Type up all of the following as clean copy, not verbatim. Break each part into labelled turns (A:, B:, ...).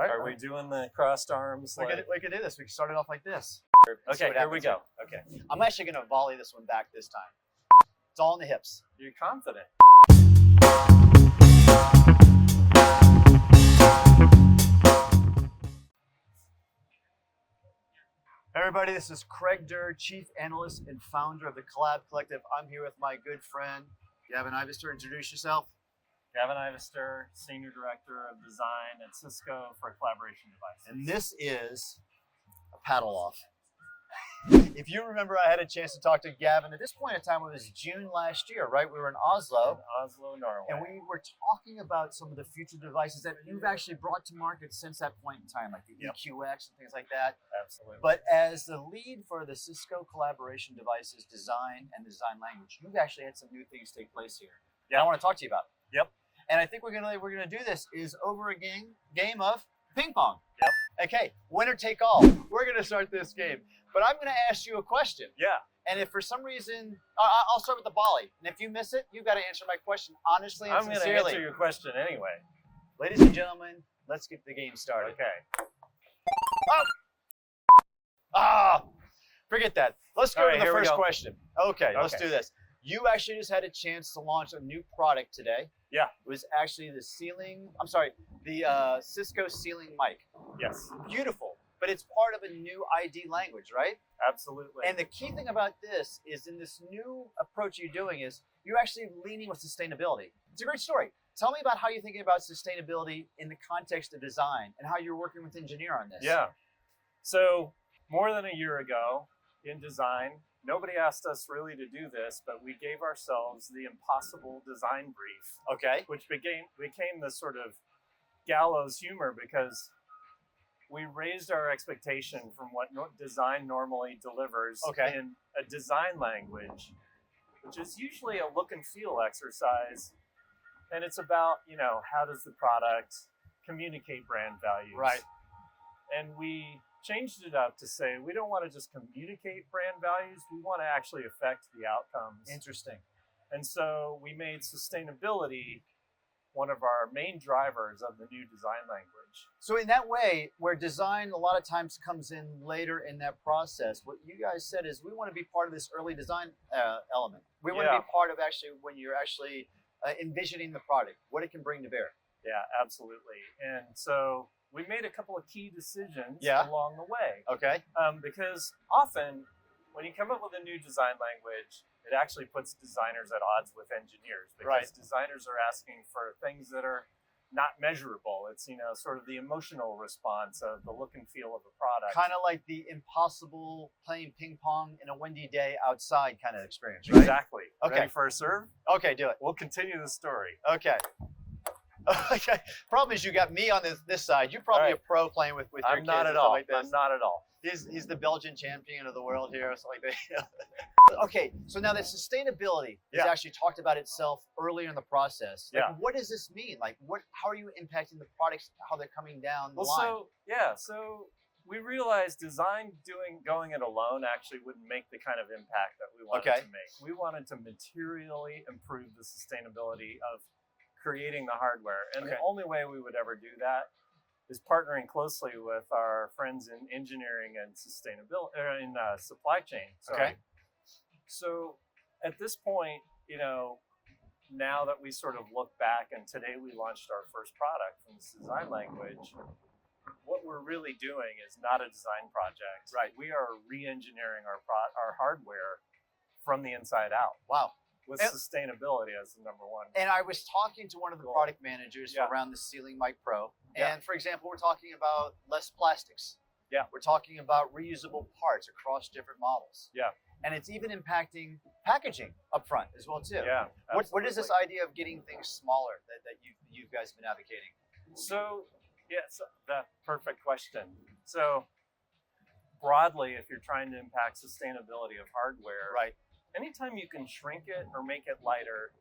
A: All right.
B: Are we doing the crossed arms?
A: We could do this. We could start it off like this.
B: Okay, here we go. Okay.
A: I'm actually going to volley this one back this time. It's all in the hips.
B: You're confident.
A: Everybody, this is Craig Durr, Chief Analyst and Founder of the Collab Collective. I'm here with my good friend, Gavin Ivester. Introduce yourself.
B: Gavin Ivester, Senior Director of Design at CISCO for Collaboration Devices.
A: And this is a paddle off. If you remember, I had a chance to talk to Gavin. At this point in time, it was June last year, right? We were in Oslo.
B: Norway.
A: And we were talking about some of the future devices that you've actually brought to market since that point in time, like the 𝐒𝐞𝐧 and things like that.
B: Absolutely.
A: But as the lead for the CISCO Collaboration Devices design and design language, you've actually had some new things take place here. Yeah, I want to talk to you about.
B: Yep.
A: And I think we're gonna do this is over a game of ping pong.
B: Yep.
A: Okay, winner take all. We're gonna start this game, but I'm gonna ask you a question.
B: Yeah.
A: And if for some reason, I'll start with the volley. And if you miss it, you've got to answer my question honestly and sincerely.
B: I'm gonna answer your question anyway.
A: Ladies and gentlemen, let's get the game started.
B: Okay.
A: Forget that. Let's go to the first question. Okay, let's
B: Okay.
A: do this. You actually just had a chance to launch a new product today.
B: Yeah.
A: It was actually the CISCO ceiling mic.
B: Yes.
A: Beautiful, but it's part of a new ID language, right?
B: Absolutely.
A: And the key thing about this is in this new approach you're doing is you're actually leaning with sustainability. It's a great story. Tell me about how you're thinking about sustainability in the context of design and how you're working with engineer on this.
B: Yeah. So more than a year ago in design, nobody asked us really to do this, but we gave ourselves the impossible design brief.
A: Okay.
B: Which became this sort of gallows humor because we raised our expectation from what design normally delivers in a design language, which is usually a look and feel exercise. And it's about, how does the product communicate brand values?
A: Right.
B: And we changed it up to say, we don't want to just communicate brand values, we want to actually affect the outcomes.
A: Interesting.
B: And so we made sustainability one of our main drivers of the new design language.
A: So in that way, where design a lot of times comes in later in that process, what you guys said is we want to be part of this early design element. We want to be part of actually when you're actually envisioning the product, what it can bring to bear.
B: Yeah, absolutely. And so we made a couple of key decisions along the way.
A: Okay.
B: Because often when you come up with a new design language, it actually puts designers at odds with engineers because designers are asking for things that are not measurable. It's, sort of the emotional response of the look and feel of the product.
A: Kind of like the impossible playing ping pong in a windy day outside kind of experience, right?
B: Exactly.
A: Okay.
B: Ready for a serve?
A: Okay, do it.
B: We'll continue the story.
A: Okay. Okay. Problem is you got me on this side. You're probably a pro playing with your kids.
B: Not at all. Like this. I'm not at all.
A: He's the Belgian champion of the world here, or something like that. Okay, so now that sustainability is actually talked about itself earlier in the process. Like, what does this mean? Like, how are you impacting the products? How they're coming down the line?
B: So we realized going it alone actually wouldn't make the kind of impact that we wanted to make. We wanted to materially improve the sustainability of creating the hardware, and the only way we would ever do that is partnering closely with our friends in engineering and sustainability, in supply chain. Sorry. So at this point, now that we sort of look back, and today we launched our first product from this design language, what we're really doing is not a design project.
A: Right.
B: We are re-engineering our hardware from the inside out.
A: Wow.
B: With sustainability as the number one.
A: And I was talking to one of the product managers around the Ceiling Mic Pro. And for example, we're talking about less plastics.
B: Yeah.
A: We're talking about reusable parts across different models.
B: Yeah.
A: And it's even impacting packaging up front as well too.
B: Yeah.
A: What is this idea of getting things smaller that you guys have been advocating?
B: So, the perfect question. So broadly, if you're trying to impact sustainability of hardware, anytime you can shrink it or make it lighter,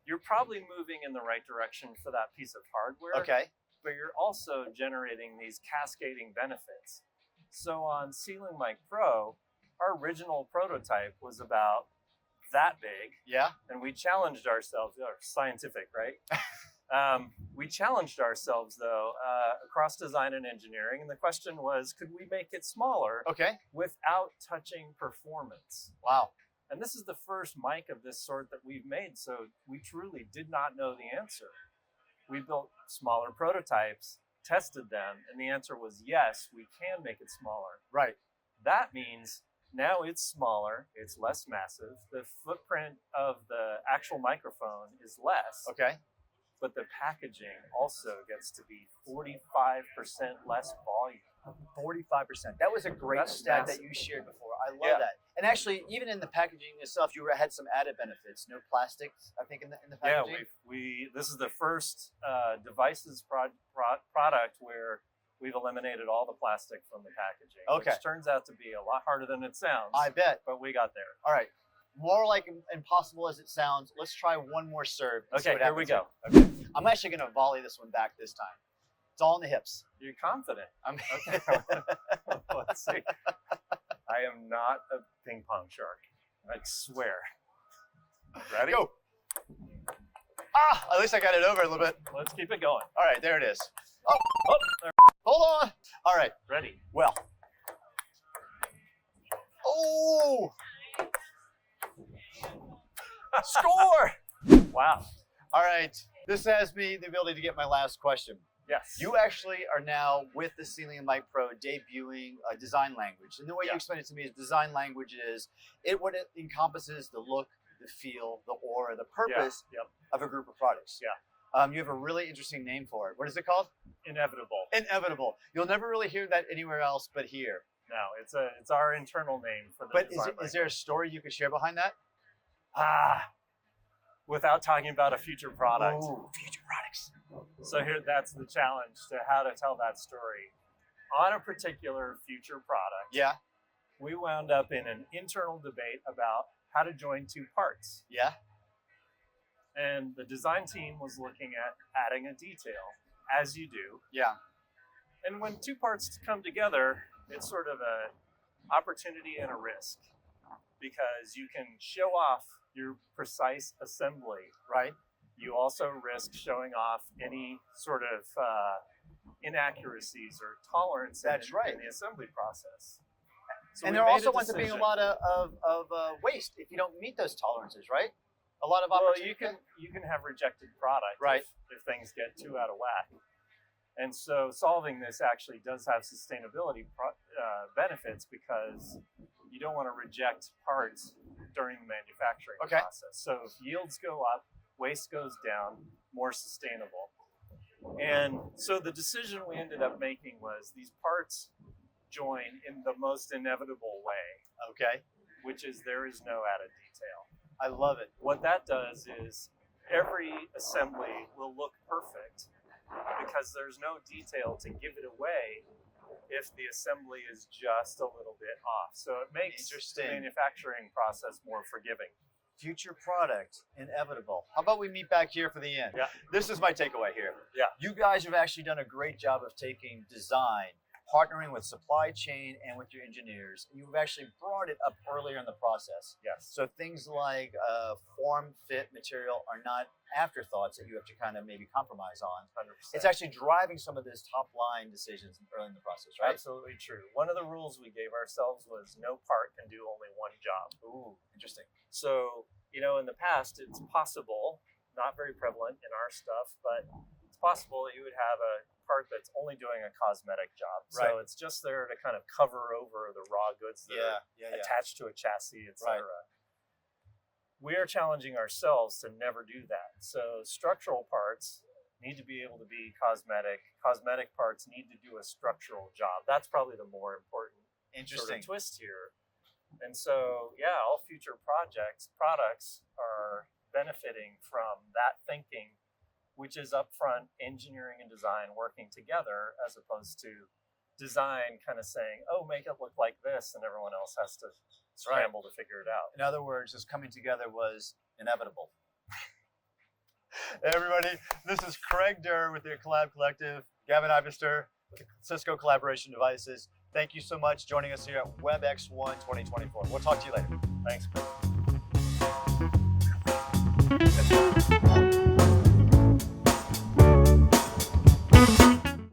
B: you're probably moving in the right direction for that piece of hardware.
A: Okay.
B: But you're also generating these cascading benefits. So on Ceiling Mic Pro, our original prototype was about that big.
A: Yeah.
B: And we challenged ourselves, scientific, right? We challenged ourselves, though, across design and engineering, and the question was, could we make it smaller without touching performance?
A: Wow.
B: And this is the first mic of this sort that we've made, so we truly did not know the answer. We built smaller prototypes, tested them, and the answer was yes, we can make it smaller.
A: Right.
B: That means now it's smaller, it's less massive. The footprint of the actual microphone is less.
A: Okay.
B: But the packaging also gets to be 45% less volume. 45%.
A: That was a great stat that you shared before. I love that. And actually, even in the packaging itself, you had some added benefits. No plastics, I think, in the packaging.
B: Yeah, this is the first devices product where we've eliminated all the plastic from the packaging.
A: Okay.
B: Which turns out to be a lot harder than it sounds.
A: I bet.
B: But we got there.
A: All right. More like impossible as it sounds. Let's try one more serve.
B: Okay, here we go.
A: Okay. I'm actually going to volley this one back this time. It's all in the hips.
B: You're confident.
A: Okay.
B: Let's see. I am not a ping pong shark. I swear. Ready?
A: Go. At least I got it over a little bit.
B: Let's keep it going.
A: All right, there it is.
B: There.
A: Hold on. All right.
B: Ready.
A: Well. Oh. Score.
B: Wow.
A: All right. This has me the ability to get my last question.
B: Yes.
A: You actually are now with the Ceiling Mic Pro debuting a design language. And the way you explained it to me is design language is what it encompasses the look, the feel, the aura, the purpose of a group of products.
B: Yeah.
A: You have a really interesting name for it. What is it called?
B: Inevitable.
A: Inevitable. You'll never really hear that anywhere else but here.
B: No, it's our internal name for the design.
A: But is there a story you could share behind that?
B: Without talking about a future product.
A: Ooh, future products.
B: So that's the challenge to how to tell that story. On a particular future product, we wound up in an internal debate about how to join two parts.
A: Yeah.
B: And the design team was looking at adding a detail, as you do.
A: Yeah.
B: And when two parts come together, it's sort of an opportunity and a risk, because you can show off your precise assembly.
A: Right.
B: You also risk showing off any sort of inaccuracies or tolerance in the assembly process. So
A: and there also winds up being a lot of waste if you don't meet those tolerances, right? A lot of opportunity.
B: Well, you can have rejected product if things get too out of whack. And so solving this actually does have sustainability benefits, because you don't want to reject parts during the manufacturing process. So if yields go up, waste goes down, more sustainable. And so the decision we ended up making was these parts join in the most inevitable way.
A: Okay.
B: Which is there is no added detail.
A: I love it.
B: What that does is every assembly will look perfect, because there's no detail to give it away if the assembly is just a little bit off. So it makes the manufacturing process more forgiving.
A: Future product, inevitable. How about we meet back here for the end?
B: Yeah.
A: This is my takeaway here.
B: Yeah.
A: You guys have actually done a great job of taking design, partnering with supply chain and with your engineers. You've actually brought it up earlier in the process.
B: Yes.
A: So things like form, fit, material are not afterthoughts that you have to kind of maybe compromise on.
B: 100%.
A: It's actually driving some of those top line decisions early in the process, right?
B: Absolutely true. One of the rules we gave ourselves was no part can do only one job.
A: Ooh, interesting.
B: So, in the past, it's possible, not very prevalent in our stuff, but it's possible that you would have a part that's only doing a cosmetic job. So it's just there to kind of cover over the raw goods that are attached to a chassis, etc. We are challenging ourselves to never do that. So structural parts need to be able to be cosmetic. Cosmetic parts need to do a structural job. That's probably the more important sort of twist here. And so, all future products are benefiting from that thinking, which is upfront engineering and design working together, as opposed to design kind of saying, oh, make it look like this, and everyone else has to scramble to figure it out.
A: In other words, this coming together was inevitable. Hey everybody, this is Craig Durr with the Collab Collective, Gavin Ivester, CISCO Collaboration Devices. Thank you so much for joining us here at WebX1 2024. We'll talk to you later.
B: Thanks.